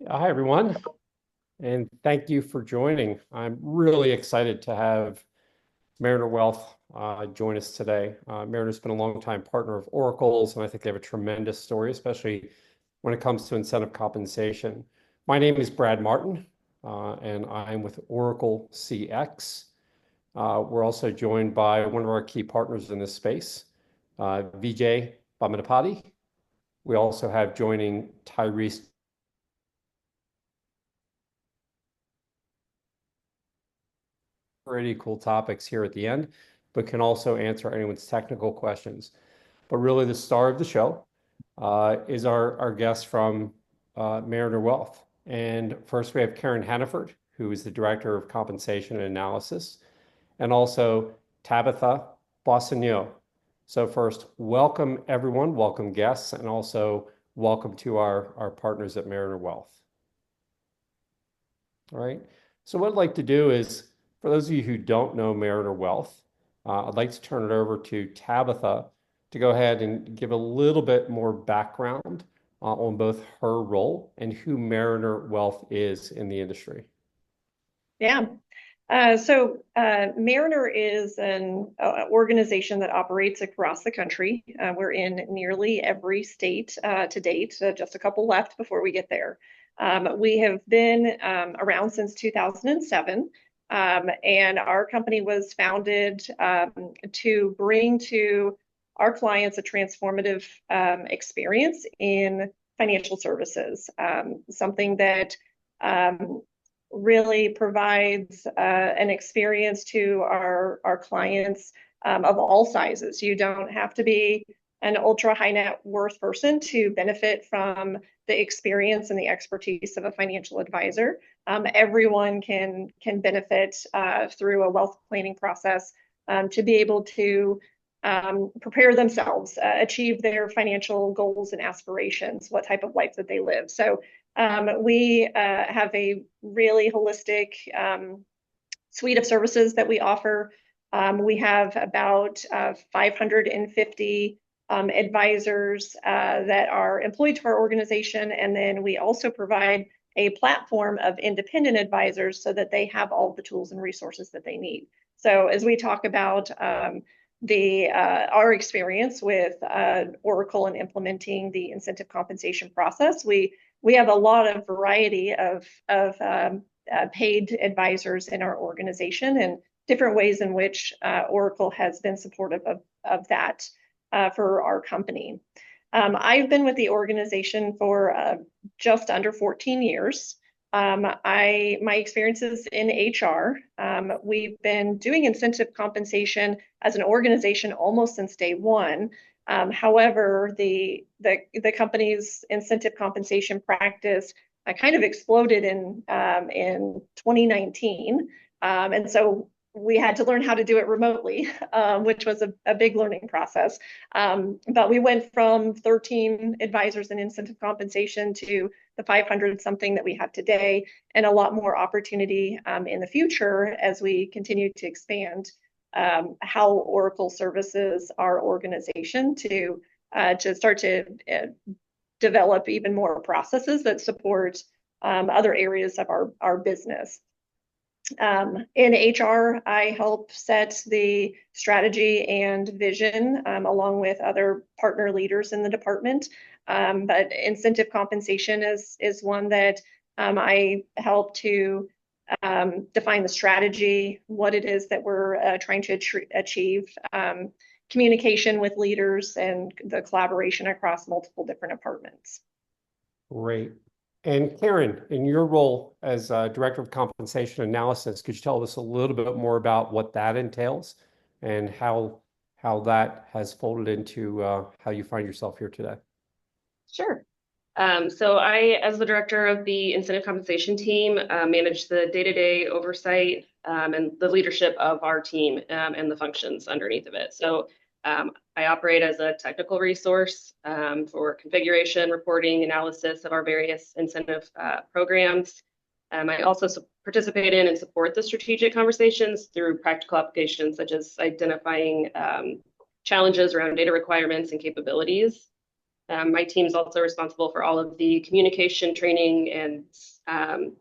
Hi, everyone, and thank you for joining. I'm really excited to have Mariner Wealth join us today. Mariner's been a longtime partner of Oracle's, and I think they have a tremendous story, especially when it comes to incentive compensation. My name is Brad Martin, and I'm with Oracle CX. We're also joined by one of our key partners in this space, Vijay Bhaminapati. We also have joining Tyrese. Pretty cool topics here at the end, but can also answer anyone's technical questions. But really, the star of the show is our guest from Mariner Wealth. And first, we have Karen Hannaford, who is the Director of Compensation and Analysis, and also Tabitha Boissonneau. So first, welcome everyone, welcome guests, and also welcome to our partners at Mariner Wealth. All right. So what I'd like to do is, for those of you who don't know Mariner Wealth, I'd like to turn it over to Tabitha to go ahead and give a little bit more background on both her role and who Mariner Wealth is in the industry. Yeah. Mariner is an organization that operates across the country. We're in nearly every state to date, just a couple left before we get there. We have been around since 2007, and our company was founded to bring to our clients a transformative experience in financial services, something that really provides an experience to our clients of all sizes. You don't have to be an ultra high net worth person to benefit from the experience and the expertise of a financial advisor. Everyone can benefit through a wealth planning process to be able to prepare themselves, achieve their financial goals and aspirations, what type of life that they live. So we have a really holistic suite of services that we offer. We have about 550 advisors that are employed to our organization. And then we also provide a platform of independent advisors so that they have all the tools and resources that they need. So as we talk about our experience with Oracle and implementing the incentive compensation process, we have a lot of variety of paid advisors in our organization and different ways in which Oracle has been supportive of that for our company. I've been with the organization for just under 14 years. My experiences in HR. We've been doing incentive compensation as an organization almost since day one. However, the company's incentive compensation practice kind of exploded in 2019, and so we had to learn how to do it remotely, which was a big learning process. But we went from 13 advisors in incentive compensation to the 500 something that we have today, and a lot more opportunity in the future as we continue to expand how Oracle services our organization to start to develop even more processes that support other areas of our business. In HR, I help set the strategy and vision along with other partner leaders in the department. But incentive compensation is one that I help to define the strategy, what it is that we're trying to achieve, communication with leaders, and the collaboration across multiple different departments. Great. And Karen, in your role as Director of Compensation Analysis, could you tell us a little bit more about what that entails and how that has folded into how you find yourself here today? Sure. So I, as the director of the incentive compensation team, manage the day-to-day oversight and the leadership of our team and the functions underneath of it. So I operate as a technical resource for configuration, reporting, analysis of our various incentive programs. I also participate in and support the strategic conversations through practical applications, such as identifying challenges around data requirements and capabilities. My team's also responsible for all of the communication, training, and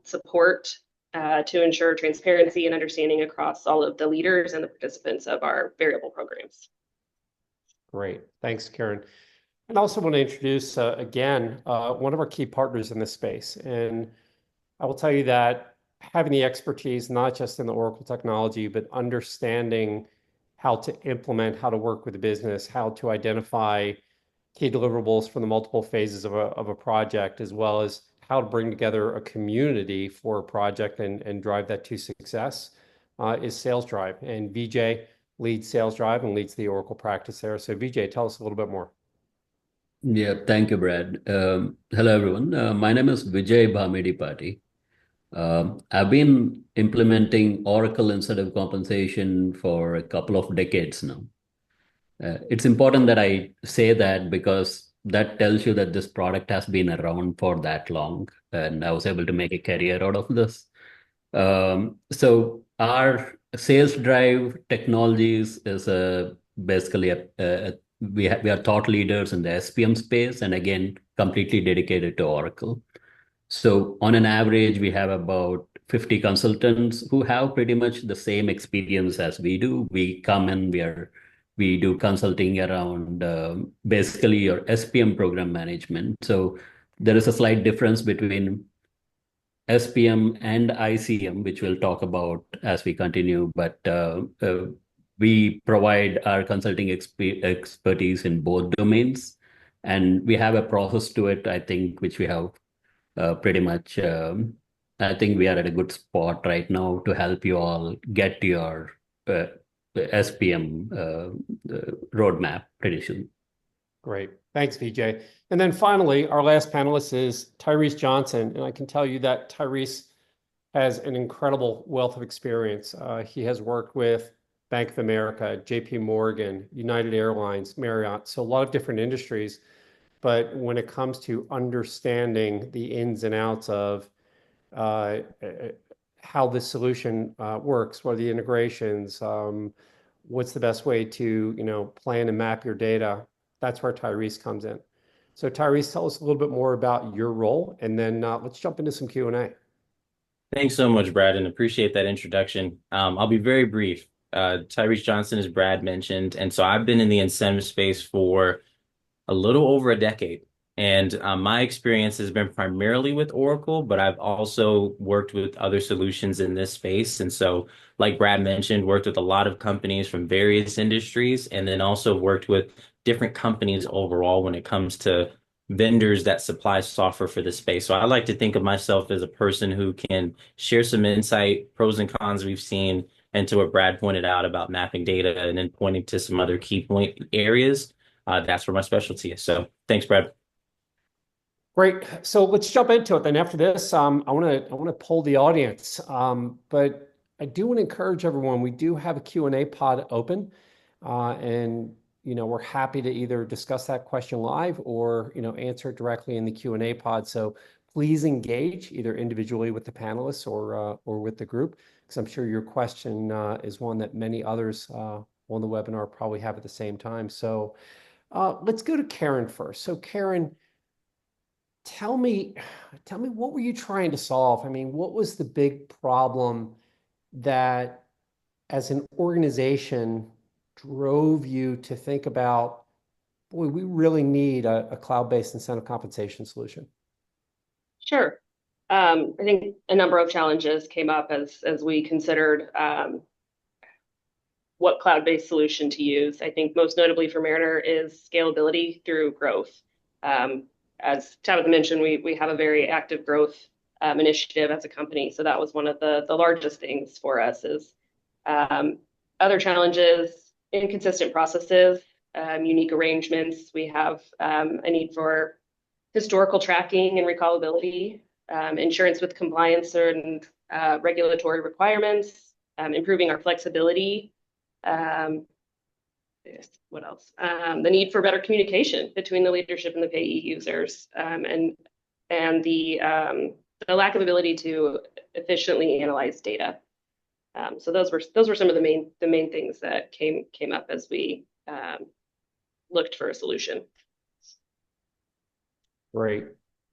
support to ensure transparency and understanding across all of the leaders and the participants of our variable programs. Great. Thanks, Karen. And I also want to introduce, again, one of our key partners in this space. And I will tell you that having the expertise, not just in the Oracle technology, but understanding how to implement, how to work with the business, how to identify key deliverables from the multiple phases of a project, as well as how to bring together a community for a project and drive that to success, is Sales Drive. And Vijay leads Sales Drive and leads the Oracle practice there. So Vijay, tell us a little bit more. Yeah, thank you, Brad. Hello, everyone. My name is Vijay Bhamidipati. I've been implementing Oracle incentive compensation for a couple of decades now. It's important that I say that because that tells you that this product has been around for that long, and I was able to make a career out of this. So our Sales Drive Technologies is basically we are thought leaders in the SPM space, and again, completely dedicated to Oracle. So on an average, we have about 50 consultants who have pretty much the same experience as we do. We come in, we do consulting around basically your SPM program management. So there is a slight difference between SPM and ICM, which we'll talk about as we continue. But we provide our consulting expertise in both domains, and we have a process to it, I think, which we have pretty much. I think we are at a good spot right now to help you all get to your SPM roadmap pretty soon. Great. Thanks, Vijay. And then finally, our last panelist is Tyrese Johnson. And I can tell you that Tyrese has an incredible wealth of experience. He has worked with Bank of America, JP Morgan, United Airlines, Marriott, so a lot of different industries. But when it comes to understanding the ins and outs of how this solution works, what are the integrations, what's the best way to plan and map your data, that's where Tyrese comes in. So Tyrese, tell us a little bit more about your role, and then let's jump into some Q&A. Thanks so much, Brad, and appreciate that introduction. I'll be very brief. Tyrese Johnson, as Brad mentioned, and so I've been in the incentive space for a little over a decade. And my experience has been primarily with Oracle, but I've also worked with other solutions in this space. And so, like Brad mentioned, worked with a lot of companies from various industries, and then also worked with different companies overall when it comes to vendors that supply software for the space. So I like to think of myself as a person who can share some insight, pros and cons we've seen, and to what Brad pointed out about mapping data and then pointing to some other key point areas. That's where my specialty is. So thanks, Brad. Great. So let's jump into it. Then after this, I want to poll the audience. But I do want to encourage everyone. We do have a Q&A pod open, and we're happy to either discuss that question live or answer it directly in the Q&A pod. So please engage either individually with the panelists or with the group, because I'm sure your question is one that many others on the webinar probably have at the same time. So let's go to Karen first. So Karen, tell me what were you trying to solve? I mean, what was the big problem that as an organization drove you to think about, boy, we really need a cloud-based incentive compensation solution? Sure. I think a number of challenges came up as we considered what cloud-based solution to use. I think most notably for Mariner is scalability through growth. As Tabitha mentioned, we have a very active growth initiative as a company. So that was one of the largest things for us. Is other challenges, inconsistent processes, unique arrangements. We have a need for historical tracking and recallability, insurance with compliance and regulatory requirements, improving our flexibility. What else? The need for better communication between the leadership and the payee users, and the lack of ability to efficiently analyze data. So those were some of the main things that came up as we looked for a solution. Great.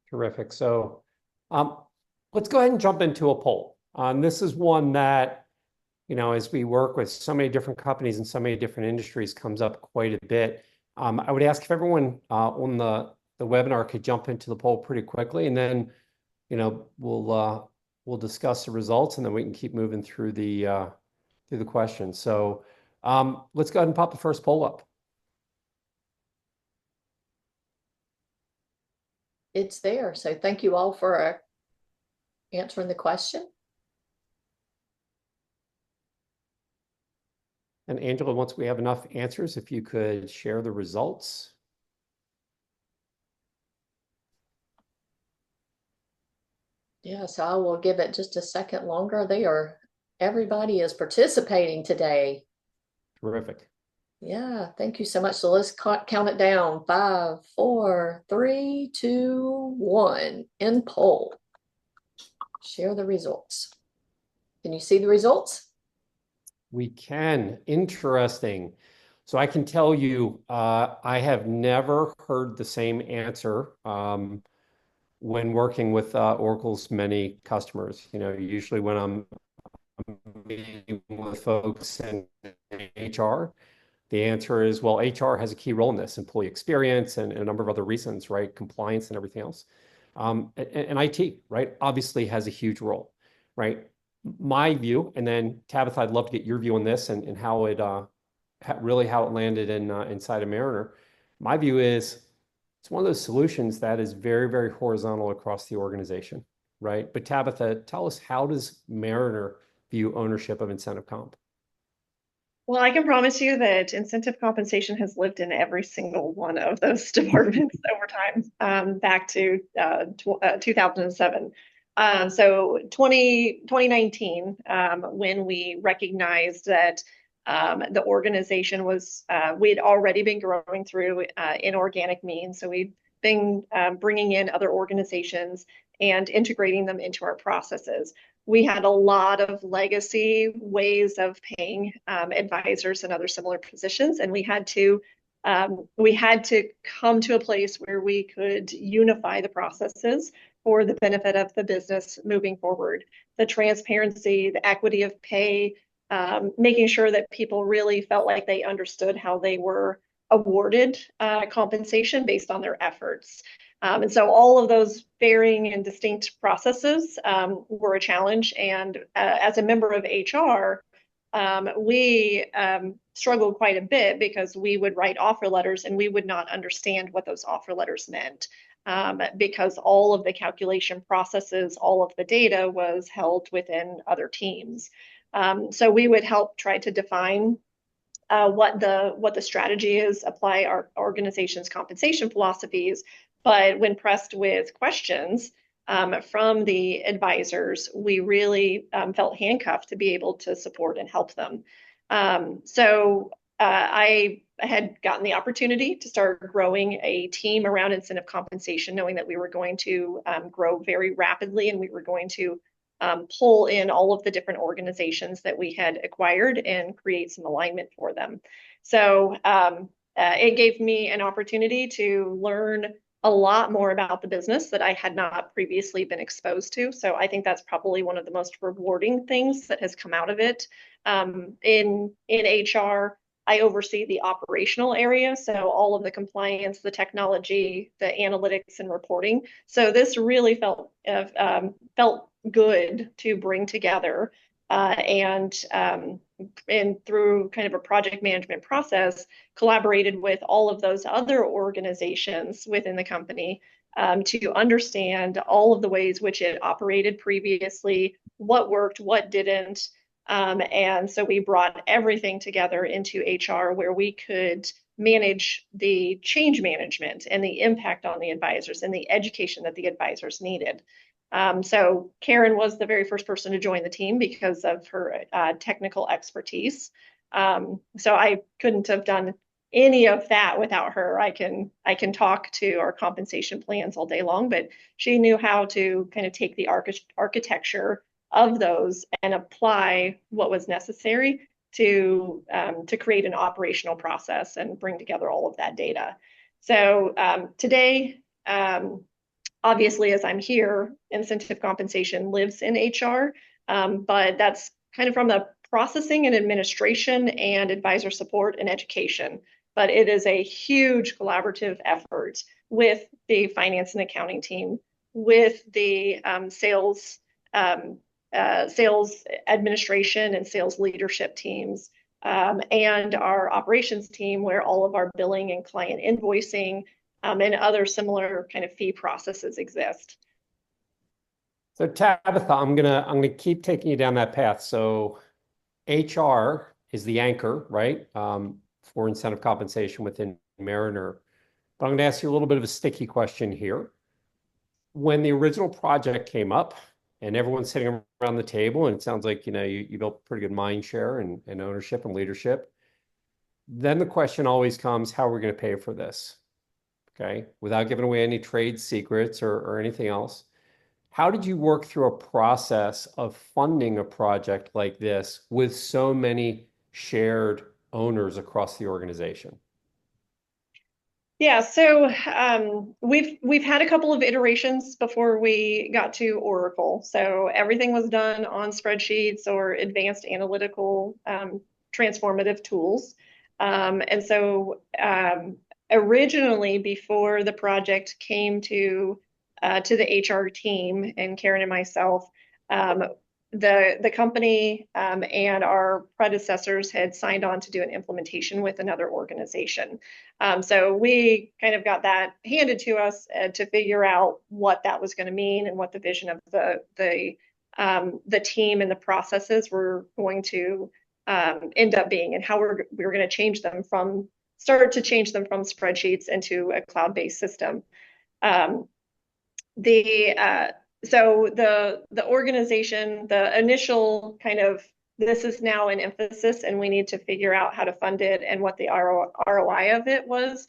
Terrific. So um, let's go ahead and jump into a poll. This is one that, as we work with so many different companies and so many different industries, comes up quite a bit. I would ask if everyone on the webinar could jump into the poll pretty quickly, and then, we'll discuss the results, and then we can keep moving through the questions. So let's go ahead and pop the first poll up. It's there. So thank you all for answering the question. And Angela, once we have enough answers, if you could share the results. Yes, I will give it just a second longer. Everybody is participating today. Terrific. Yeah, thank you so much. So let's count it down. 5, 4, 3, 2, 1. End poll. Share the results. Can you see the results? We can. Interesting. So I can tell you, I have never heard the same answer when working with Oracle's many customers. Usually when I'm meeting with folks in HR, the answer is, well, HR has a key role in this, employee experience and a number of other reasons, right? Compliance and everything else. And IT, right, obviously has a huge role, right? My view, and then Tabitha, I'd love to get your view on this and how it really how it landed inside of Mariner. My view is it's one of those solutions that is very, very horizontal across the organization, right? But Tabitha, tell us, how does Mariner view ownership of incentive comp? Well, I can promise you that incentive compensation has lived in every single one of those departments over time, back to 2007. So 2019, when we recognized that the organization we had already been growing through inorganic means. So we'd been bringing in other organizations and integrating them into our processes. We had a lot of legacy ways of paying advisors and other similar positions, and we had to come to a place where we could unify the processes for the benefit of the business moving forward. The transparency, the equity of pay, making sure that people really felt like they understood how they were awarded compensation based on their efforts. And so all of those varying and distinct processes were a challenge. And as a member of HR, we struggled quite a bit because we would write offer letters and we would not understand what those offer letters meant, because all of the calculation processes, all of the data was held within other teams. So we would help try to define what the strategy is, apply our organization's compensation philosophies. But when pressed with questions from the advisors, we really felt handcuffed to be able to support and help them. So I had gotten the opportunity to start growing a team around incentive compensation, knowing that we were going to grow very rapidly and we were going to pull in all of the different organizations that we had acquired and create some alignment for them. So it gave me an opportunity to learn a lot more about the business that I had not previously been exposed to. So I think that's probably one of the most rewarding things that has come out of it. In HR, I oversee the operational area, so all of the compliance, the technology, the analytics, and reporting. So this really felt good to bring together, and through kind of a project management process, collaborated with all of those other organizations within the company to understand all of the ways which it operated previously, what worked, what didn't. And so we brought everything together into HR where we could manage the change management and the impact on the advisors and the education that the advisors needed. So Karen was the very first person to join the team because of her technical expertise. So I couldn't have done any of that without her. I can talk to our compensation plans all day long, but she knew how to kind of take the architecture of those and apply what was necessary to create an operational process and bring together all of that data. So today, Obviously, as I'm here, incentive compensation lives in HR, but that's kind of from the processing and administration and advisor support and education. But it is a huge collaborative effort with the finance and accounting team, with the sales administration and sales leadership teams, and our operations team, where all of our billing and client invoicing and other similar kind of fee processes exist. So Tabitha, I'm gonna keep taking you down that path. So HR is the anchor, right? For incentive compensation within Mariner. But I'm going to ask you a little bit of a sticky question here. When the original project came up and everyone's sitting around the table, and it sounds like you built pretty good mind share and ownership and leadership, then the question always comes, how are we going to pay for this? Okay, without giving away any trade secrets or anything else. How did you work through a process of funding a project like this with so many shared owners across the organization? Yeah, so we've had a couple of iterations before we got to Oracle. So everything was done on spreadsheets or advanced analytical transformative tools. And so originally, before the project came to the HR team and Karen and myself, the company and our predecessors had signed on to do an implementation with another organization. So we kind of got that handed to us to figure out what that was going to mean and what the vision of the team and the processes were going to end up being, and how we were going to change them from spreadsheets into a cloud-based system. So the organization, the initial kind of, this is now an emphasis and we need to figure out how to fund it and what the ROI of it was.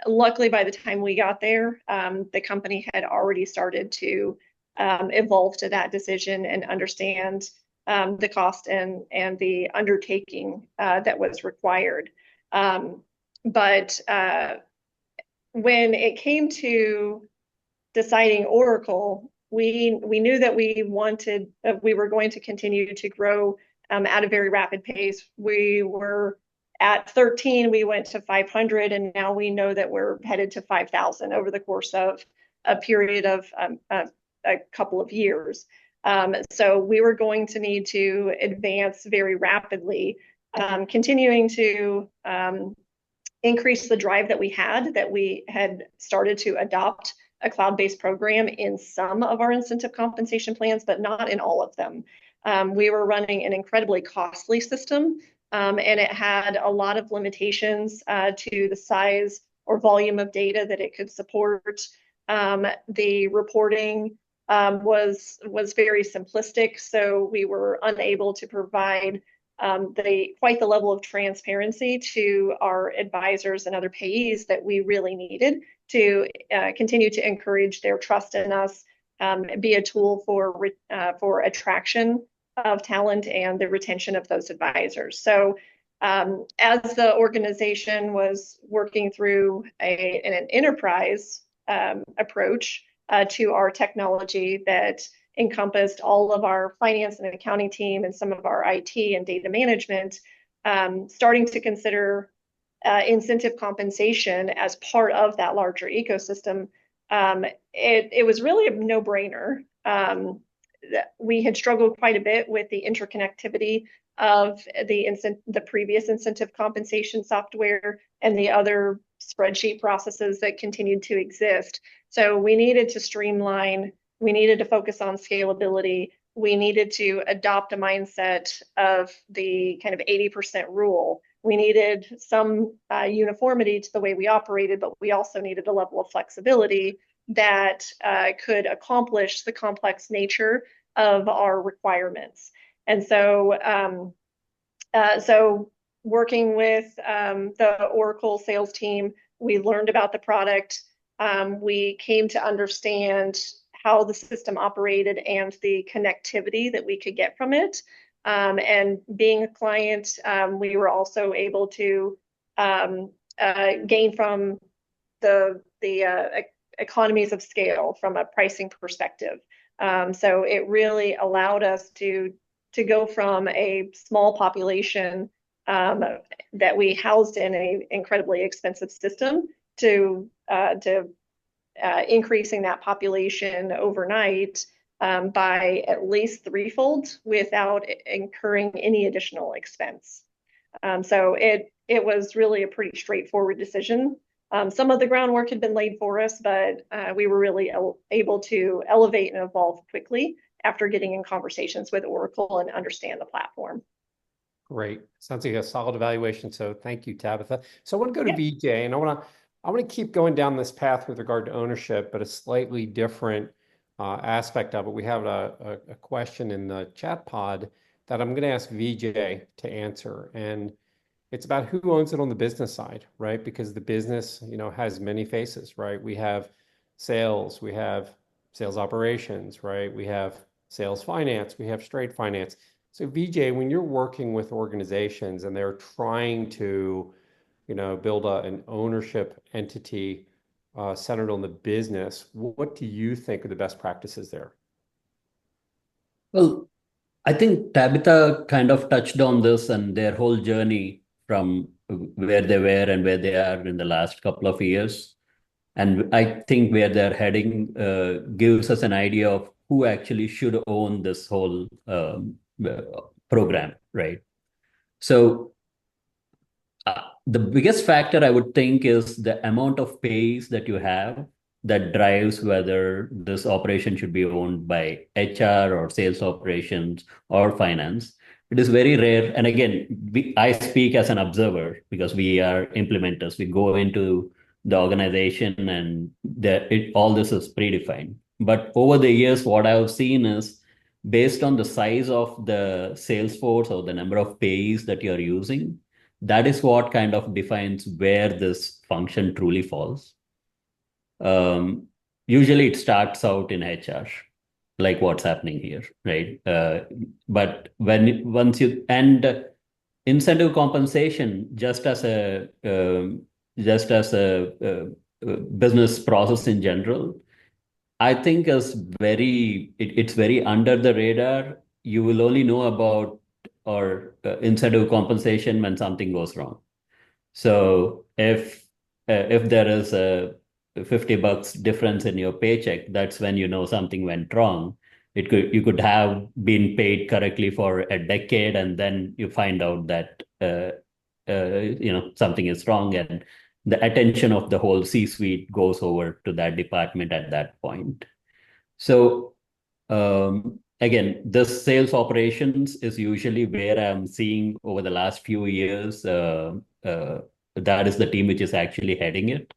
Luckily, by the time we got there, the company had already started to evolve to that decision and understand the cost and the undertaking that was required. But when it came to deciding Oracle, we knew that we were going to continue to grow at a very rapid pace. We were at 13, we went to 500, and now we know that we're headed to 5,000 over the course of a period of a couple of years. So we were going to need to advance very rapidly, continuing to increase the drive that we had started to adopt a cloud-based program in some of our incentive compensation plans, but not in all of them. We were running an incredibly costly system, and it had a lot of limitations to the size or volume of data that it could support. The reporting was very simplistic, so we were unable to provide quite the level of transparency to our advisors and other payees that we really needed to continue to encourage their trust in us, be a tool for attraction of talent and the retention of those advisors. So as the organization was working through an enterprise approach to our technology that encompassed all of our finance and accounting team and some of our IT and data management, starting to consider incentive compensation as part of that larger ecosystem, it was really a no-brainer. We had struggled quite a bit with the interconnectivity of the previous incentive compensation software and the other spreadsheet processes that continued to exist. So we needed to streamline. We needed to focus on scalability. We needed to adopt a mindset of the kind of 80% rule. We needed some uniformity to the way we operated, but we also needed a level of flexibility that could accomplish the complex nature of our requirements. And so, working with the Oracle sales team, we learned about the product. We came to understand how the system operated and the connectivity that we could get from it. And being a client, we were also able to gain from the economies of scale from a pricing perspective. So it really allowed us to go from a small population that we housed in an incredibly expensive system to increasing that population overnight by at least threefold without incurring any additional expense. So it was really a pretty straightforward decision. Some of the groundwork had been laid for us, but we were really able to elevate and evolve quickly after getting in conversations with Oracle and understand the platform. Great. Sounds like a solid evaluation. So thank you, Tabitha. So I want to go to VJ, and I want to keep going down this path with regard to ownership, but a slightly different aspect of it. We have a question in the chat pod that I'm going to ask VJ to answer, and it's about who owns it on the business side, right? Because the business, has many faces, right? We have sales, we have sales operations, right? We have sales finance, we have straight finance. So VJ, when you're working with organizations and they're trying to, build an ownership entity centered on the business, what do you think are the best practices there? Well, I think Tabitha kind of touched on this and their whole journey from where they were and where they are in the last couple of years. And I think where they're heading gives us an idea of who actually should own this whole program, right? So the biggest factor I would think is the amount of pays that you have that drives whether this operation should be owned by HR or sales operations or finance. It is very rare. And again, I speak as an observer because we are implementers. We go into the organization and all this is predefined. But over the years, what I've seen is based on the size of the sales force or the number of pays that you're using, that is what kind of defines where this function truly falls. Usually it starts out in HR, like what's happening here, right? But once you and incentive compensation, just as a business process in general, I think it's very under the radar. You will only know about incentive compensation when something goes wrong. So if there is a $50 difference in your paycheck, that's when you know something went wrong. You could have been paid correctly for a decade, and then you find out that something is wrong, and the attention of the whole C-suite goes over to that department at that point. So again, this sales operations is usually where I'm seeing over the last few years. That is the team which is actually heading it.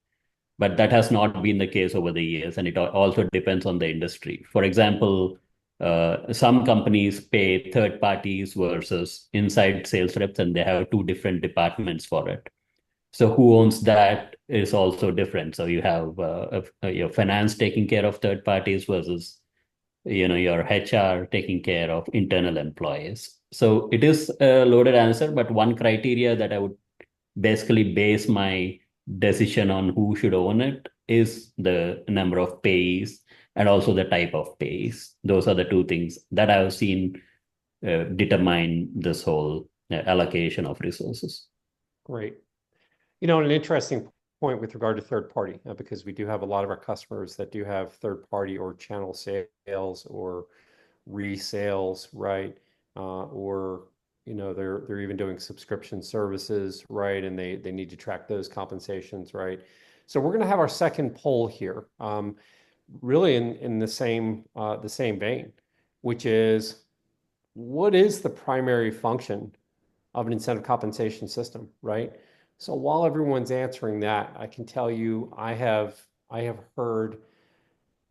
But that has not been the case over the years, and it also depends on the industry. For example, some companies pay third parties versus inside sales reps, and they have two different departments for it. So who owns that is also different. So you have your finance taking care of third parties versus your HR taking care of internal employees. So it is a loaded answer, but one criteria that I would basically base my decision on who should own it is the number of pays and also the type of pays. Those are the two things that I've seen determine this whole allocation of resources. Great. An interesting point with regard to third party, because we do have a lot of our customers that do have third party or channel sales or resales, right? Or they're even doing subscription services, right? And they need to track those compensations, right? So we're going to have our second poll here, really in the same vein, which is, what is the primary function of an incentive compensation system, right? So while everyone's answering that, I can tell you I have heard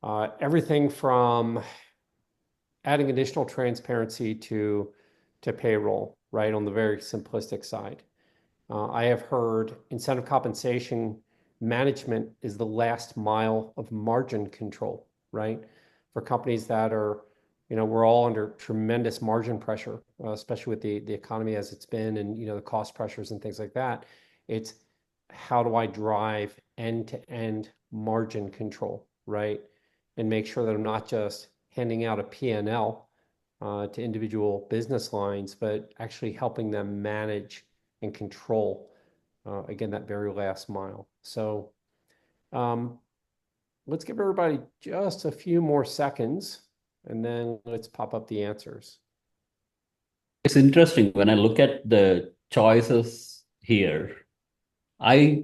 everything from adding additional transparency to payroll, right, on the very simplistic side. I have heard incentive compensation management is the last mile of margin control, right? For companies that are, we're all under tremendous margin pressure, especially with the economy as it's been and, the cost pressures and things like that. It's how do I drive end-to-end margin control, right? And make sure that I'm not just handing out a P&L to individual business lines, but actually helping them manage and control, again, that very last mile. So let's give everybody just a few more seconds, and then let's pop up the answers. It's interesting when I look at the choices here. I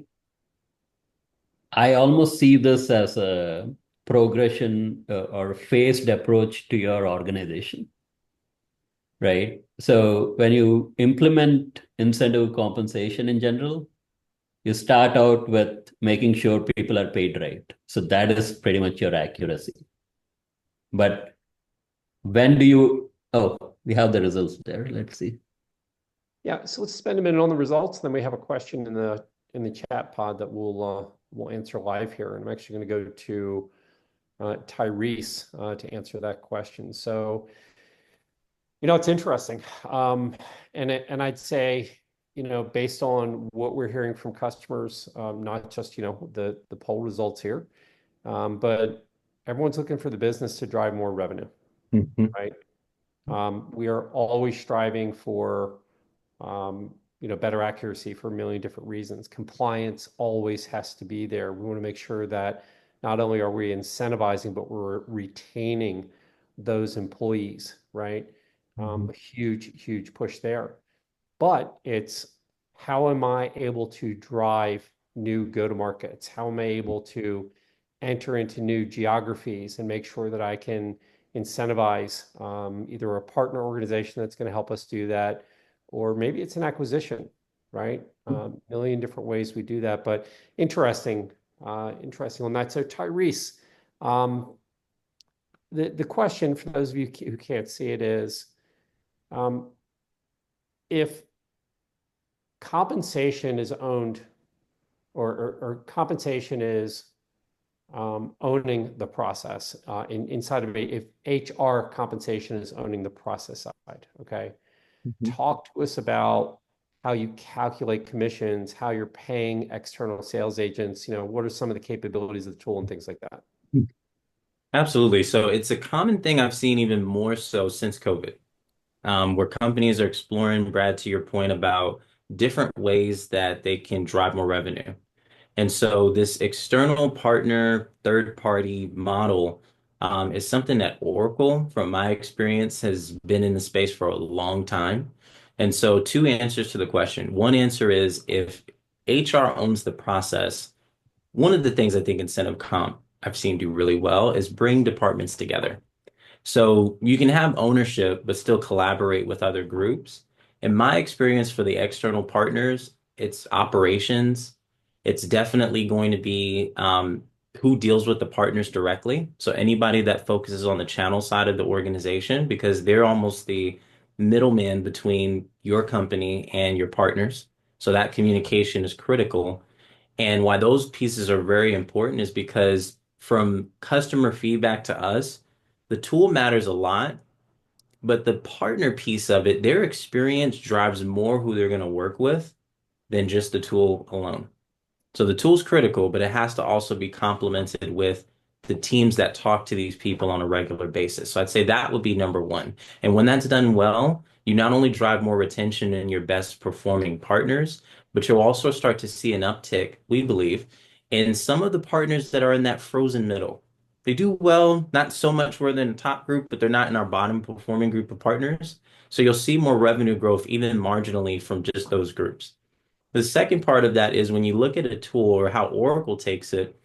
almost see this as a progression or phased approach to your organization, right? So when you implement incentive compensation in general, you start out with making sure people are paid right. So that is pretty much your accuracy. But when do you, oh, we have the results there. Let's see. Yeah, so let's spend a minute on the results. Then we have a question in the chat pod that we'll answer live here. And I'm actually going to go to Tyrese to answer that question. So, it's interesting. And I'd say, based on what we're hearing from customers, not just, the poll results here, but everyone's looking for the business to drive more revenue, right? We are always striving for, better accuracy for a million different reasons. Compliance always has to be there. We want to make sure that not only are we incentivizing, but we're retaining those employees, right? A huge push there. But it's how am I able to drive new go-to-markets? How am I able to enter into new geographies and make sure that I can incentivize either a partner organization that's going to help us do that, or maybe it's an acquisition, right? Million different ways we do that, but interesting on that. So Tyrese, the question for those of you who can't see it is, if compensation is owned or compensation is owning the process inside of if HR compensation is owning the process side, okay? Talk to us about how you calculate commissions, how you're paying external sales agents, what are some of the capabilities of the tool and things like that? Absolutely. So it's a common thing I've seen even more so since COVID, where companies are exploring, Brad, to your point about different ways that they can drive more revenue. And so this external partner, third-party model is something that Oracle, from my experience, has been in the space for a long time. And so two answers to the question. One answer is if HR owns the process, one of the things I think incentive comp I've seen do really well is bring departments together. So you can have ownership, but still collaborate with other groups. In my experience for the external partners, it's operations. It's definitely going to be who deals with the partners directly. So anybody that focuses on the channel side of the organization, because they're almost the middleman between your company and your partners. So that communication is critical. And why those pieces are very important is because from customer feedback to us, the tool matters a lot, but the partner piece of it, their experience drives more who they're going to work with than just the tool alone. So the tool's critical, but it has to also be complemented with the teams that talk to these people on a regular basis. So I'd say that would be number one. And when that's done well, you not only drive more retention in your best performing partners, but you'll also start to see an uptick, we believe, in some of the partners that are in that frozen middle. They do well, not so much where they're in the top group, but they're not in our bottom performing group of partners. So you'll see more revenue growth even marginally from just those groups. The second part of that is when you look at a tool or how Oracle takes it,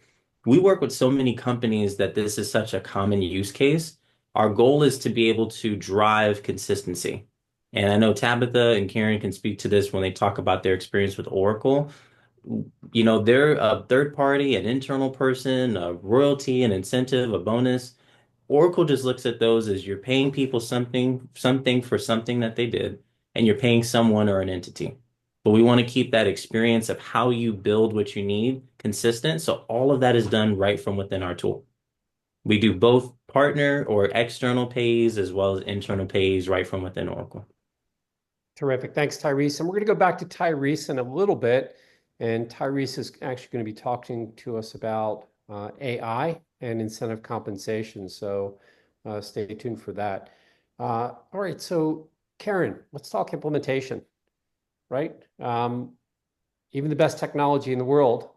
we work with so many companies that this is such a common use case. Our goal is to be able to drive consistency. And I know Tabitha and Karen can speak to this when they talk about their experience with Oracle. They're a third party, an internal person, a royalty, an incentive, a bonus. Oracle just looks at those as you're paying people something for something that they did, and you're paying someone or an entity. But we want to keep that experience of how you build what you need consistent. So all of that is done right from within our tool. We do both partner or external pays as well as internal pays right from within Oracle. Terrific. Thanks, Tyrese. And we're going to go back to Tyrese in a little bit And Tyrese is actually going to be talking to us about AI and incentive compensation. So stay tuned for that. All right, so Karen, let's talk implementation, right? Even the best technology in the world,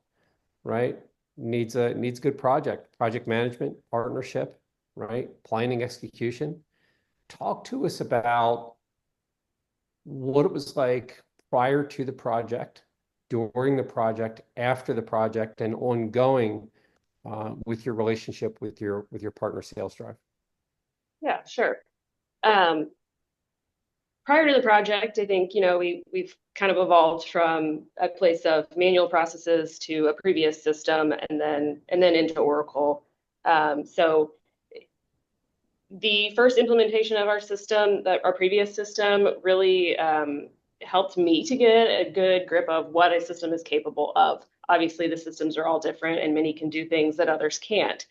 right, needs good project management, partnership, right? Planning, execution. Talk to us about what it was like prior to the project, during the project, after the project, and ongoing with your relationship with your partner Sales Drive. Yeah, sure. Prior to the project, I think, we've kind of evolved from a place of manual processes to a previous system and then into Oracle. So the first implementation of our system, our previous system, really helped me to get a good grip of what a system is capable of. Obviously, the systems are all different and many can do things that others can't.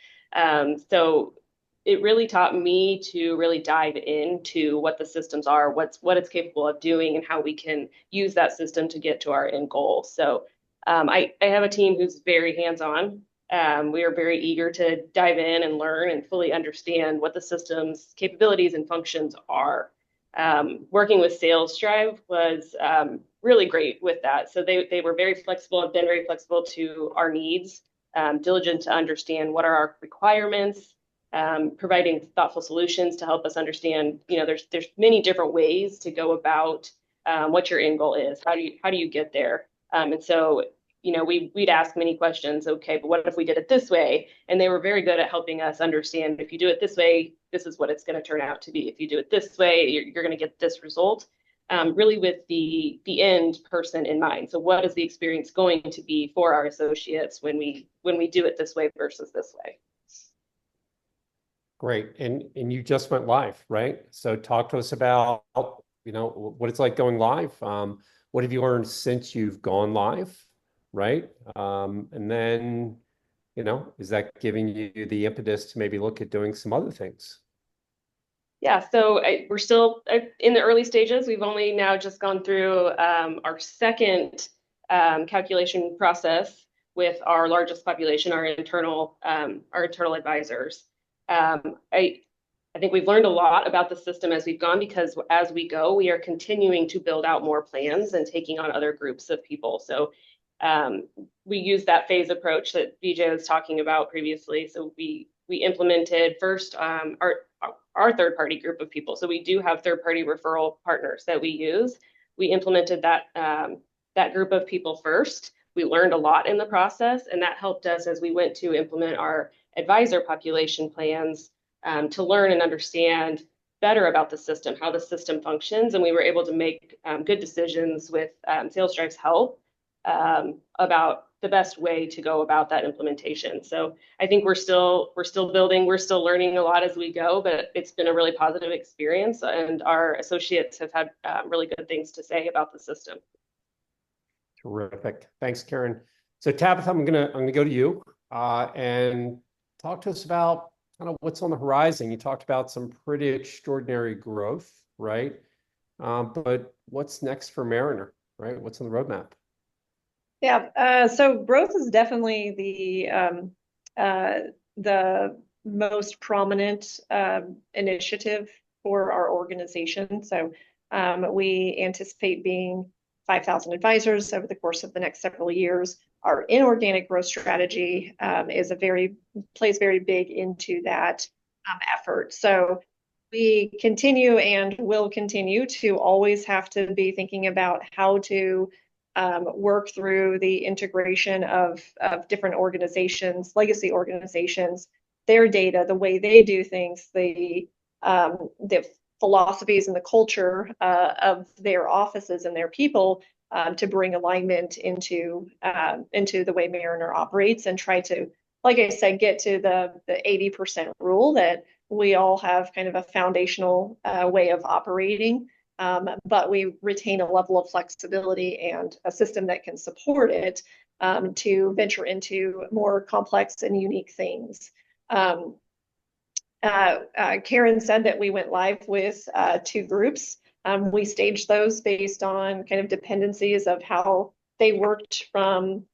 So it really taught me to really dive into what the systems are, what it's capable of doing, and how we can use that system to get to our end goal. So I have a team who's very hands-on. We are very eager to dive in and learn and fully understand what the system's capabilities and functions are. Working with Sales Drive was really great with that. So they were very flexible, have been very flexible to our needs, diligent to understand what are our requirements, providing thoughtful solutions to help us understand, there's many different ways to go about what your end goal is. How do you get there? And so, we'd ask many questions. Okay, but what if we did it this way? And they were very good at helping us understand, if you do it this way, this is what it's going to turn out to be. If you do it this way, you're going to get this result. Really with the end person in mind. So what is the experience going to be for our associates when we do it this way versus this way? Great. And you just went live, right? So talk to us about, what it's like going live. What have you learned since you've gone live, right? And then, is that giving you the impetus to maybe look at doing some other things? Yeah, so we're still in the early stages. We've only now just gone through our second calculation process with our largest population, our internal advisors. I think we've learned a lot about the system as we've gone, because as we go, we are continuing to build out more plans and taking on other groups of people. So we use that phase approach that Vijay was talking about previously. So we implemented first our third-party group of people. So we do have third-party referral partners that we use. We implemented that group of people first. We learned a lot in the process, and that helped us as we went to implement our advisor population plans to learn and understand better about the system, how the system functions, and we were able to make good decisions with Sales Drive's help about the best way to go about that implementation. So I think we're still building, we're still learning a lot as we go, but it's been a really positive experience, and our associates have had really good things to say about the system. Terrific. Thanks, Karen. So Tabitha, I'm gonna go to you and talk to us about kind of what's on the horizon. You talked about some pretty extraordinary growth, right? But what's next for Mariner, right? What's on the roadmap? Yeah, so growth is definitely the most prominent initiative for our organization. So we anticipate being 5,000 advisors over the course of the next several years. Our inorganic growth strategy plays very big into that effort. So we continue and will continue to always have to be thinking about how to work through the integration of different organizations, legacy organizations, their data, the way they do things, the philosophies and the culture of their offices and their people, to bring alignment into the way Mariner operates, and try to, like I said, get to the 80% rule that we all have kind of a foundational way of operating. But we retain a level of flexibility and a system that can support it to venture into more complex and unique things. Karen said that we went live with 2 groups. We staged those based on kind of dependencies of how they worked from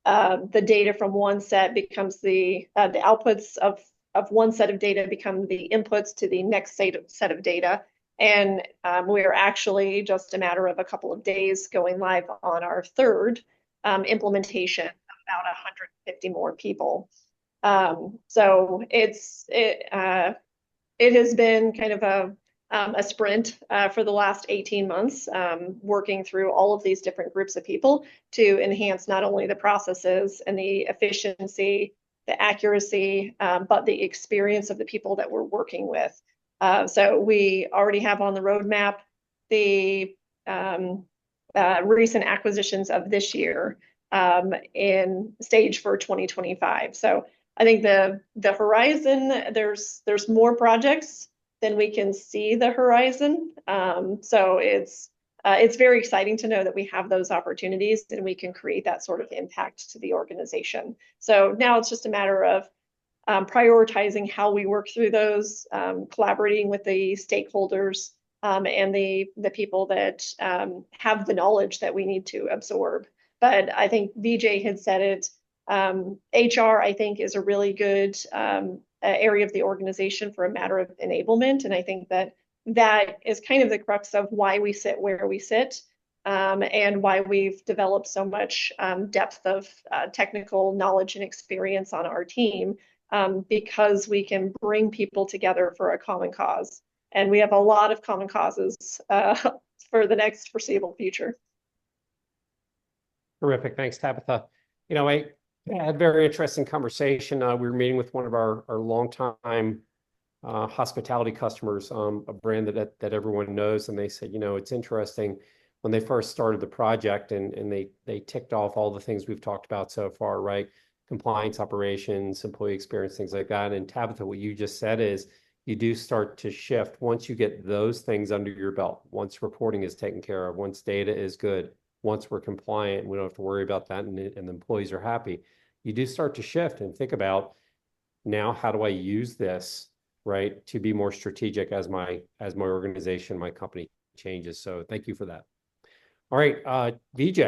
the data from one set becomes the outputs of one set of data become the inputs to the next set of data. And we are actually just a matter of a couple of days going live on our third implementation of about 150 more people. So it has been kind of a sprint for the last 18 months, working through all of these different groups of people to enhance not only the processes and the efficiency, the accuracy, but the experience of the people that we're working with. So we already have on the roadmap the recent acquisitions of this year in stage for 2025. So I think the horizon, there's more projects than we can see the horizon. So it's very exciting to know that we have those opportunities and we can create that sort of impact to the organization. So now it's just a matter of prioritizing how we work through those, collaborating with the stakeholders and the people that have the knowledge that we need to absorb. But I think VJ had said it. HR, I think, is a really good area of the organization for a matter of enablement. And I think that is kind of the crux of why we sit where we sit and why we've developed so much depth of technical knowledge and experience on our team, because we can bring people together for a common cause. And we have a lot of common causes for the next foreseeable future. Terrific. Thanks, Tabitha. I had a very interesting conversation. We were meeting with one of our longtime hospitality customers, a brand that everyone knows, and they said, it's interesting when they first started the project and they ticked off all the things we've talked about so far, right? Compliance, operations, employee experience, things like that. And Tabitha, what you just said is you do start to shift once you get those things under your belt, once reporting is taken care of, once data is good, once we're compliant, we don't have to worry about that, and the employees are happy. You do start to shift and think about, now how do I use this, right, to be more strategic as my organization, my company changes. So thank you for that. All right, VJ,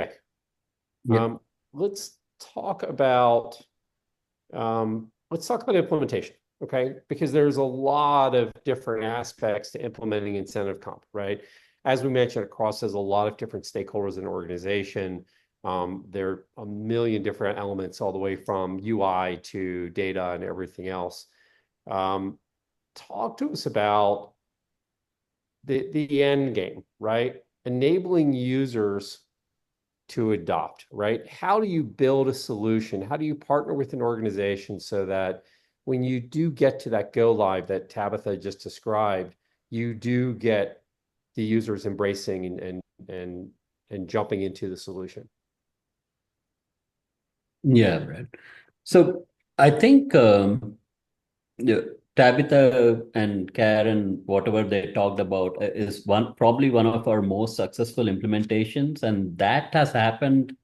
let's talk about implementation, okay? Because there's a lot of different aspects to implementing incentive comp, right? As we mentioned, it crosses a lot of different stakeholders in an organization. There are a million different elements, all the way from UI to data and everything else. Talk to us about the end game, right? Enabling users to adopt, right? How do you build a solution? How do you partner with an organization so that when you do get to that go live that Tabitha just described, you do get the users embracing and jumping into the solution? Yeah, Brad. So I think Tabitha and Karen, whatever they talked about, is probably one of our most successful implementations, and that has happened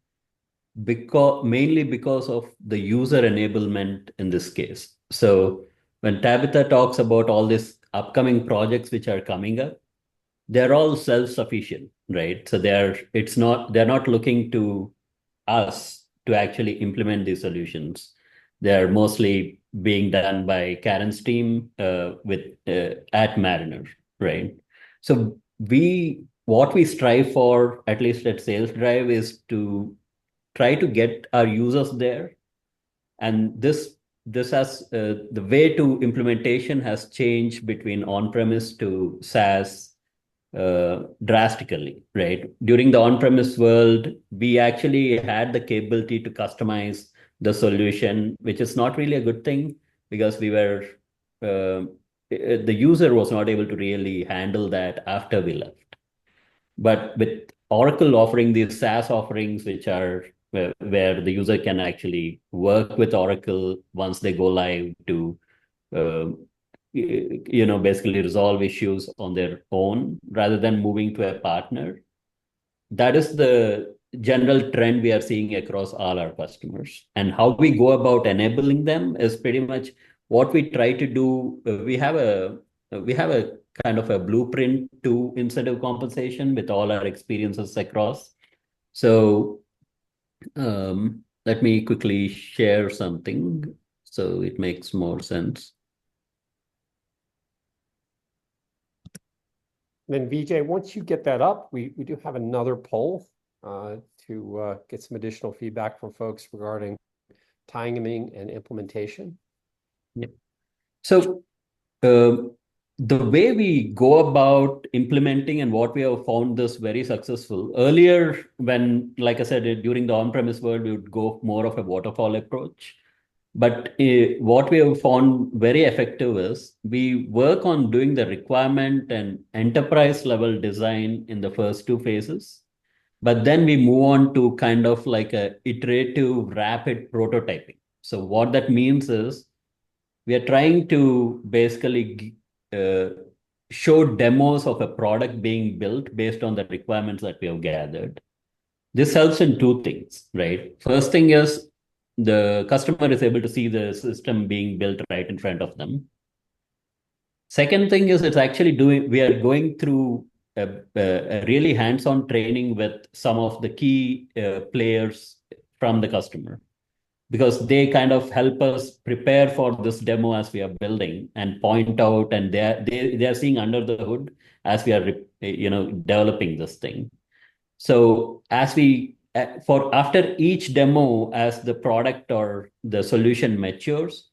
mainly because of the user enablement in this case. So when Tabitha talks about all these upcoming projects which are coming up, they're all self-sufficient, right? So they're not looking to us to actually implement these solutions. They're mostly being done by Karen's team at Mariner, right? So what we strive for, at least at Sales Drive, is to try to get our users there. And this has the way to implementation has changed between on-premise to SaaS drastically, right? During the on-premise world, we actually had the capability to customize the solution, which is not really a good thing, because the user was not able to really handle that after we left. But with Oracle offering these SaaS offerings, which are where the user can actually work with Oracle once they go live to basically resolve issues on their own rather than moving to a partner. That is the general trend we are seeing across all our customers. And how we go about enabling them is pretty much what we try to do. We have a kind of a blueprint to incentive compensation with all our experiences across. So Let me quickly share something so it makes more sense. Then VJ, once you get that up, we do have another poll to get some additional feedback from folks regarding timing and implementation. Yep. So the way we go about implementing and what we have found this very successful. Earlier, when, like I said, during the on-premise world, we would go more of a waterfall approach. But what we have found very effective is we work on doing the requirement and enterprise level design in the first two phases. But then we move on to kind of like a iterative rapid prototyping. So what that means is we are trying to basically show demos of a product being built based on the requirements that we have gathered. This helps in two things, right? First thing is the customer is able to see the system being built right in front of them. Second thing is we are going through a really hands-on training with some of the key players from the customer, because they kind of help us prepare for this demo as we are building and point out, and they are seeing under the hood as we are developing this thing. So as we for after each demo, as the product or the solution matures,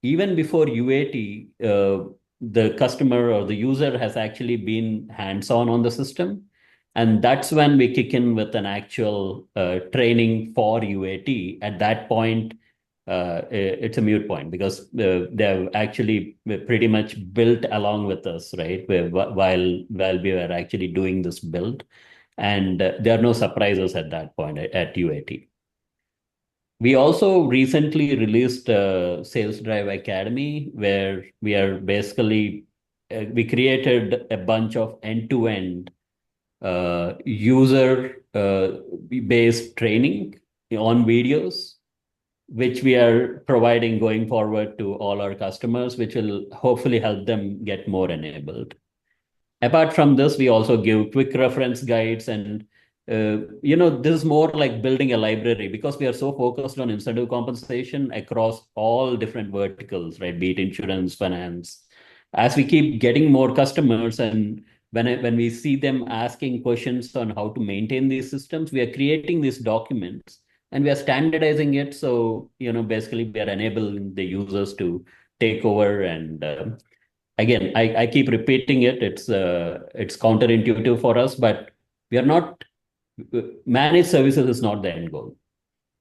even before UAT, the customer or the user has actually been hands-on on the system. And that's when we kick in with an actual training for UAT. At that point, it's a moot point because they've actually pretty much built along with us, right? While we were actually doing this build. And there are no surprises at that point at UAT. We also recently released Sales Drive Academy, where we are basically, we created a bunch of end-to-end user-based training on videos, which we are providing going forward to all our customers, which will hopefully help them get more enabled. Apart from this, we also give quick reference guides and this is more like building a library because we are so focused on incentive compensation across all different verticals, right? Be it insurance, finance. As we keep getting more customers and when we see them asking questions on how to maintain these systems, we are creating these documents and we are standardizing it. So, basically we are enabling the users to take over and again, I keep repeating it. It's counterintuitive for us, but we are not managed services is not the end goal.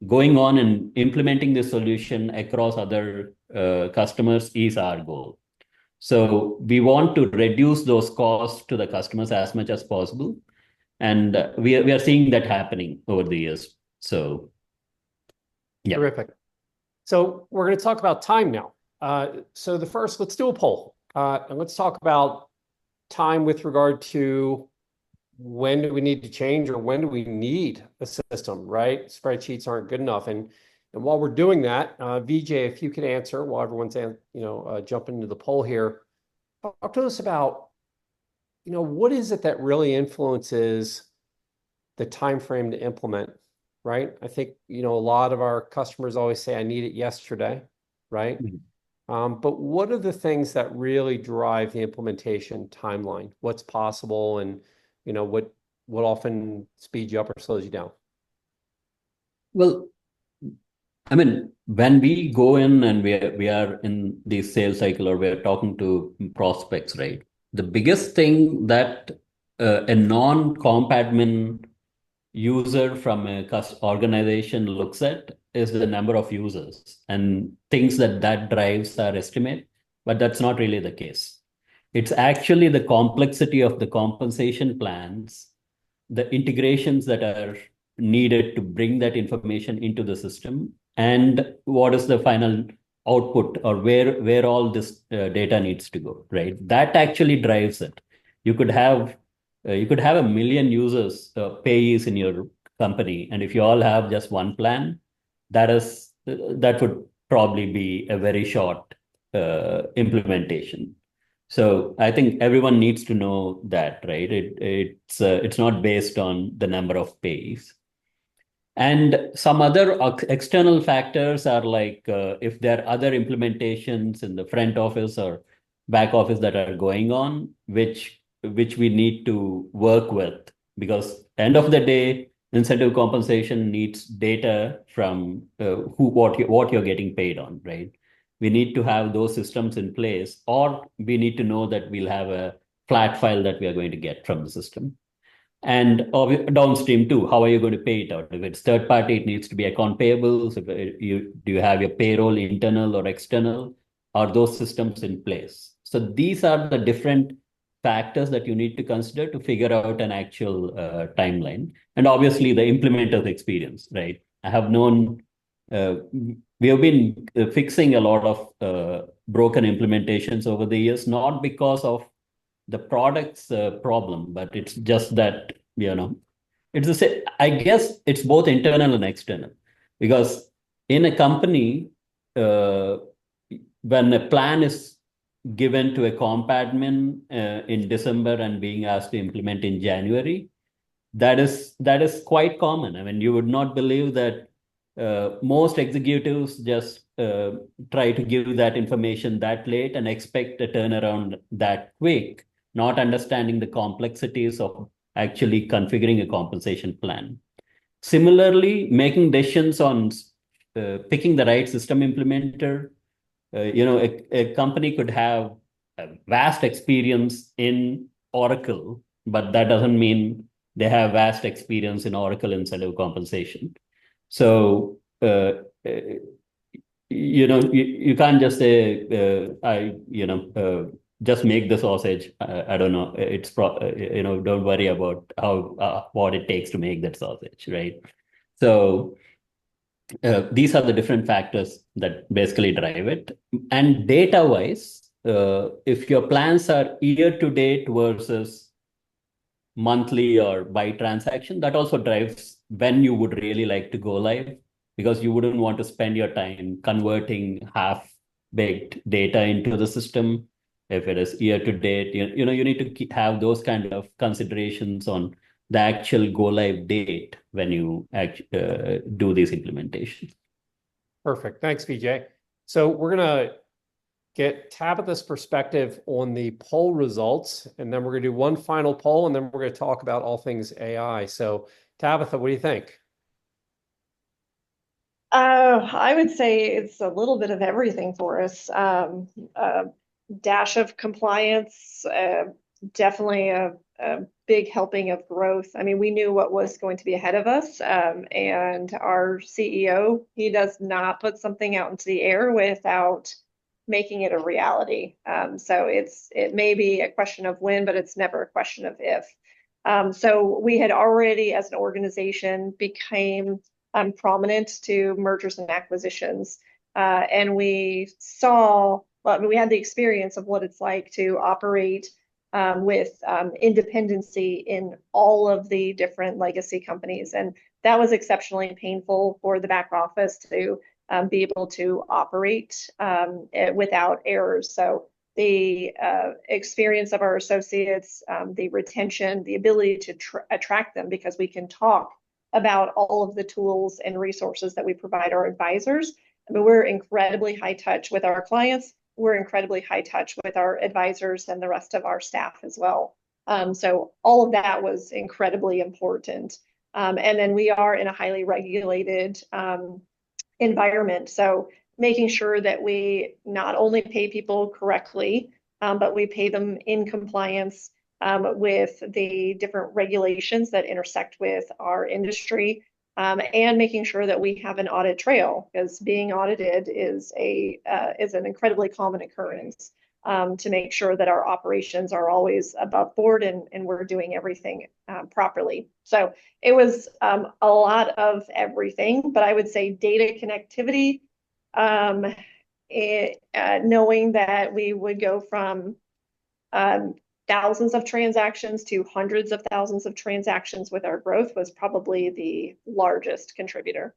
Going on and implementing the solution across other customers is our goal. So we want to reduce those costs to the customers as much as possible, and we are seeing that happening over the years. So, yeah. Terrific. So we're going to talk about time now. So let's do a poll. And let's talk about time with regard to when do we need to change or when do we need a system, right? Spreadsheets aren't good enough. And while we're doing that, VJ, if you could answer while everyone's jumping into the poll here, talk to us about, what is it that really influences the time frame to implement, right? I think, a lot of our customers always say, I need it yesterday, right? Mm-hmm. But what are the things that really drive the implementation timeline? What's possible and, what often speeds you up or slows you down? Well, I mean, when we go in and we are in the sales cycle or we're talking to prospects, right? The biggest thing that a non-comp admin user from a organization looks at is the number of users and thinks that drives our estimate, but that's not really the case. It's actually the complexity of the compensation plans, the integrations that are needed to bring that information into the system, and what is the final output or where all this data needs to go, right? That actually drives it. You could have 1 million users, payees in your company, and if you all have just one plan, that would probably be a very short implementation. So I think everyone needs to know that, right? It's not based on the number of payees. And some other external factors are like if there are other implementations in the front office or back office that are going on, which we need to work with, because end of the day, incentive compensation needs data from what you're getting paid on, right? We need to have those systems in place, or we need to know that we'll have a flat file that we are going to get from the system. And downstream too, how are you going to pay it out? If it's third party, it needs to be account payables. If do you have your payroll internal or external? Are those systems in place? So these are the different factors that you need to consider to figure out an actual timeline. And obviously the implementer's experience, right? I have known, we have been fixing a lot of broken implementations over the years, not because of the product's problem, but it's just that, it's the same. I guess it's both internal and external, because in a company, when a plan is given to a comp admin in December and being asked to implement in January, that is quite common. I mean, you would not believe that most executives just try to give that information that late and expect a turnaround that quick, not understanding the complexities of actually configuring a compensation plan. Similarly, making decisions on picking the right system implementer. A company could have a vast experience in Oracle, but that doesn't mean they have vast experience in Oracle incentive compensation. So, you can't just say, just make the sausage. I don't know. Don't worry about what it takes to make that sausage, right? So these are the different factors that basically drive it. And data-wise, if your plans are year-to-date versus monthly or by transaction, that also drives when you would really like to go live, because you wouldn't want to spend your time converting half-baked data into the system. If it is year-to-date, you need to have those kind of considerations on the actual go live date when you do these implementations. Perfect. Thanks, Vijay. So we're going to get Tabitha's perspective on the poll results, and then we're going to do one final poll, and then we're going to talk about all things AI. So Tabitha, what do you think? I would say it's a little bit of everything for us. Dash of compliance, definitely a big helping of growth. I mean, we knew what was going to be ahead of us, and our CEO, he does not put something out into the air without making it a reality. So it may be a question of when, but it's never a question of if. So we had already, as an organization, became prominent to mergers and acquisitions, and we saw. Well, we had the experience of what it's like to operate with independency in all of the different legacy companies. And that was exceptionally painful for the back office to be able to operate without errors. So the experience of our associates, the retention, the ability to attract them, because we can talk about all of the tools and resources that we provide our advisors. I mean, we're incredibly high touch with our clients. We're incredibly high touch with our advisors and the rest of our staff as well. So all of that was incredibly important. And then we are in a highly regulated environment. So making sure that we not only pay people correctly, but we pay them in compliance with the different regulations that intersect with our industry. And making sure that we have an audit trail, because being audited is an incredibly common occurrence, to make sure that our operations are always above board and we're doing everything properly. So it was a lot of everything, but I would say data connectivity, knowing that we would go from thousands of transactions to hundreds of thousands of transactions with our growth was probably the largest contributor.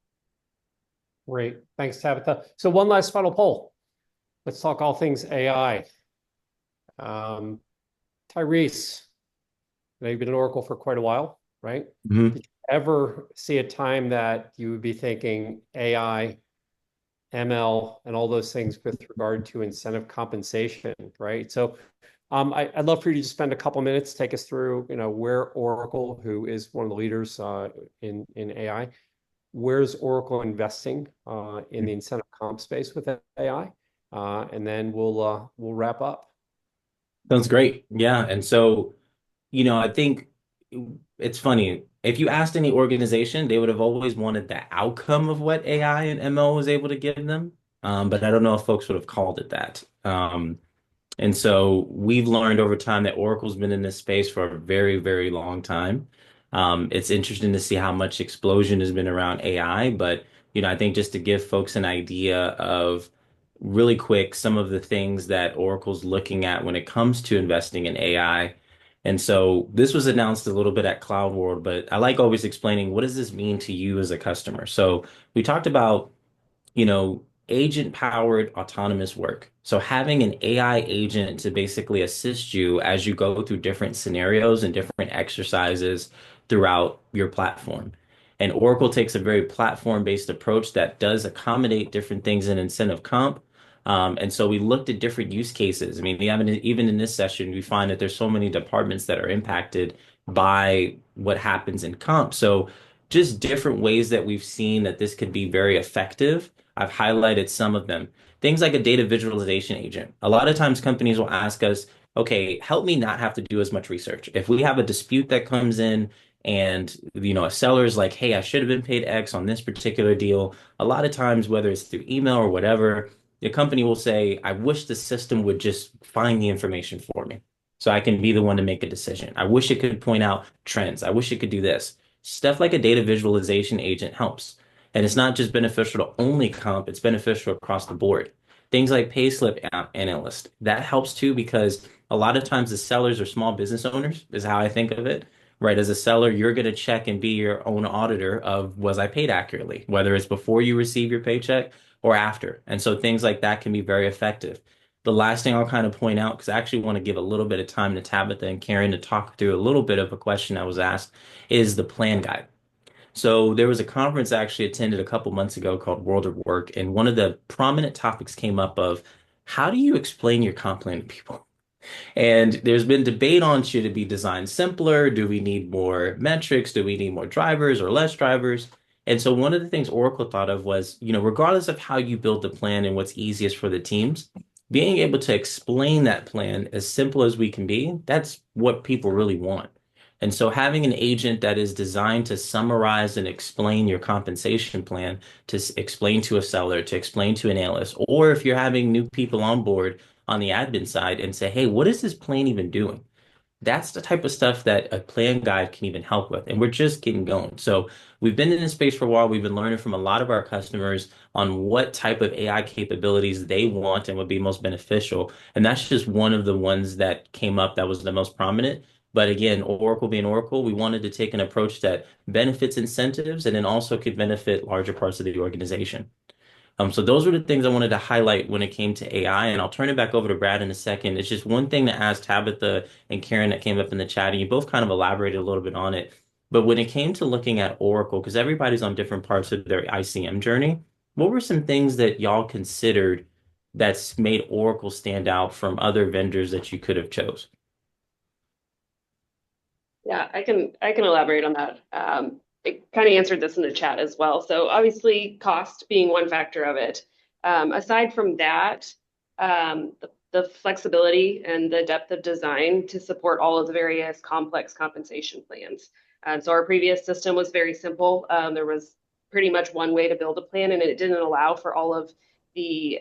Great. Thanks, Tabitha. So one last final poll. Let's talk all things AI. Tyrese, I know you've been at Oracle for quite a while, right? Mm-hmm. Did you ever see a time that you would be thinking AI, ML, and all those things with regard to incentive compensation, right? So I'd love for you to just spend a couple minutes, take us through, where Oracle, who is one of the leaders in AI, where's Oracle investing in the incentive comp space with AI? And then we'll wrap up. Sounds great. Yeah. And so, I think it's funny. If you asked any organization, they would have always wanted the outcome of what AI and ML was able to give them. But I don't know if folks would have called it that. And so we've learned over time that Oracle's been in this space for a very, very long time. It's interesting to see how much explosion has been around AI, but I think just to give folks an idea of really quick some of the things that Oracle's looking at when it comes to investing in AI. And so this was announced a little bit at Cloud World, but I like always explaining what does this mean to you as a customer? So we talked about agent-powered autonomous work. So having an AI agent to basically assist you as you go through different scenarios and different exercises throughout your platform. And Oracle takes a very platform-based approach that does accommodate different things in incentive comp. And so we looked at different use cases. I mean, even in this session, we find that there's so many departments that are impacted by what happens in comp. So just different ways that we've seen that this could be very effective. I've highlighted some of them. Things like a data visualization agent. A lot of times companies will ask us, okay, help me not have to do as much research. If we have a dispute that comes in and a seller is like, hey, I should have been paid X on this particular deal. A lot of times, whether it's through email or whatever, the company will say, I wish the system would just find the information for me so I can be the one to make a decision. I wish it could point out trends. I wish it could do this. Stuff like a data visualization agent helps. And it's not just beneficial to only comp, it's beneficial across the board. Things like Payslip Analyst, that helps too because a lot of times the sellers are small business owners, is how I think of it. Right, as a seller, you're going to check and be your own auditor of was I paid accurately, whether it's before you receive your paycheck or after. And so things like that can be very effective. The last thing I'll kind of point out, because I actually want to give a little bit of time to Tabitha and Karen to talk through a little bit of a question I was asked, is the plan guide. So there was a conference I actually attended a couple months ago called World of Work, and one of the prominent topics came up of how do you explain your comp plan to people? And there's been debate on should it be designed simpler? Do we need more metrics? Do we need more drivers or less drivers? And so one of the things Oracle thought of was, regardless of how you build the plan and what's easiest for the teams, being able to explain that plan as simple as we can be, that's what people really want. And so having an agent that is designed to summarize and explain your compensation plan, to explain to a seller, to explain to an analyst, or if you're having new people on board on the admin side and say, hey, what is this plan even doing? That's the type of stuff that a plan guide can even help with. And we're just getting going. So we've been in this space for a while. We've been learning from a lot of our customers on what type of AI capabilities they want and would be most beneficial. And that's just one of the ones that came up that was the most prominent. But again, Oracle being Oracle, we wanted to take an approach that benefits incentives and then also could benefit larger parts of the organization. So those were the things I wanted to highlight when it came to AI, and I'll turn it back over to Brad in a second. It's just one thing to ask Tabitha and Karen that came up in the chat, and you both kind of elaborated a little bit on it. But when it came to looking at Oracle, because everybody's on different parts of their ICM journey, what were some things that y'all considered that's made Oracle stand out from other vendors that you could have chose? Yeah, I can elaborate on that. It kind of answered this in the chat as well. So obviously cost being one factor of it. Aside from that, the flexibility and the depth of design to support all of the various complex compensation plans. And so our previous system was very simple. There was pretty much one way to build a plan, and it didn't allow for all of the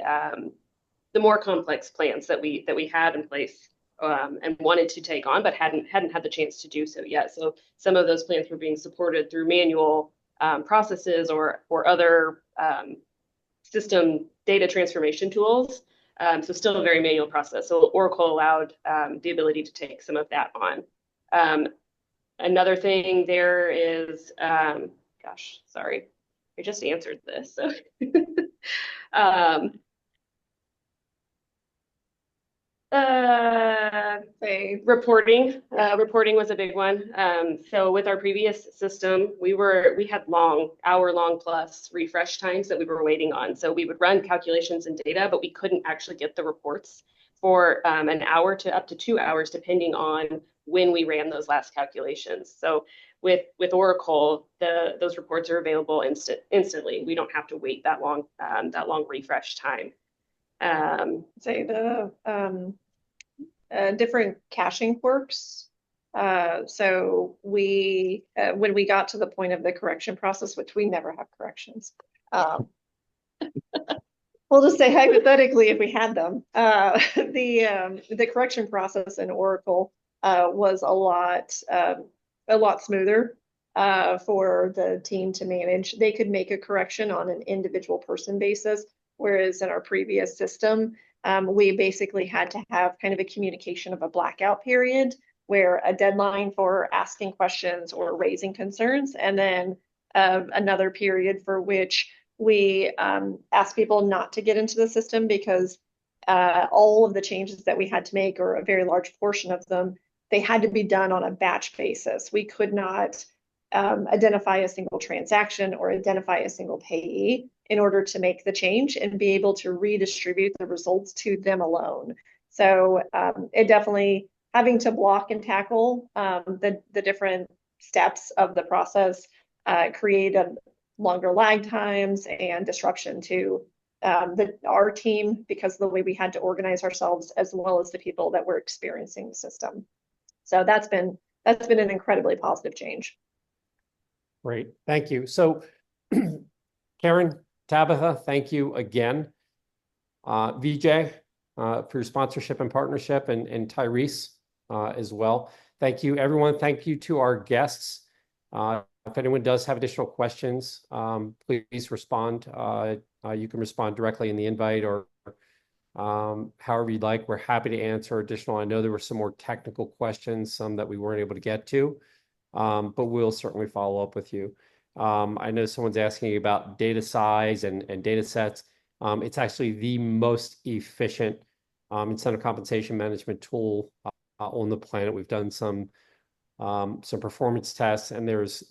more complex plans that we had in place. And wanted to take on, but hadn't had the chance to do so yet. So some of those plans were being supported through manual processes or other system data transformation tools. So still a very manual process. So Oracle allowed the ability to take some of that on. Another thing there is, gosh, sorry, I just answered this. So Say reporting. Reporting was a big one. So with our previous system, we had hour-long plus refresh times that we were waiting on. So we would run calculations and data, but we couldn't actually get the reports for an hour to up to 2 hours, depending on when we ran those last calculations. So with Oracle, those reports are available instantly. We don't have to wait that long refresh time. Say the different caching quirks. So when we got to the point of the correction process, which we never have corrections, we'll just say hypothetically if we had them, the correction process in Oracle was a lot smoother for the team to manage. They could make a correction on an individual person basis, whereas in our previous system, we basically had to have kind of a communication of a blackout period where a deadline for asking questions or raising concerns, and then another period for which we ask people not to get into the system because all of the changes that we had to make, or a very large portion of them, they had to be done on a batch basis. We could not identify a single transaction or identify a single payee in order to make the change and be able to redistribute the results to them alone. So it definitely, having to block and tackle the different steps of the process created longer lag times and disruption to our team because of the way we had to organize ourselves, as well as the people that were experiencing the system. So that's been an incredibly positive change. Great, thank you. So Karen, Tabitha, thank you again. VJ, for your sponsorship and partnership, and Tyrese as well. Thank you, everyone. Thank you to our guests. If anyone does have additional questions, please respond. You can respond directly in the invite or however you'd like. We're happy to answer additional. I know there were some more technical questions, some that we weren't able to get to, but we'll certainly follow up with you. I know someone's asking about data size and data sets. It's actually the most efficient incentive compensation management tool on the planet. We've done some performance tests, and there's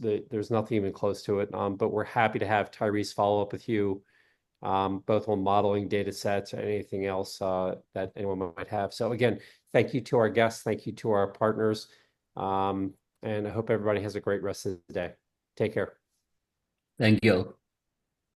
nothing even close to it. But we're happy to have Tyrese follow up with you, both on modeling data sets or anything else that anyone might have. So again, thank you to our guests, thank you to our partners, and I hope everybody has a great rest of the day. Take care. Thank you.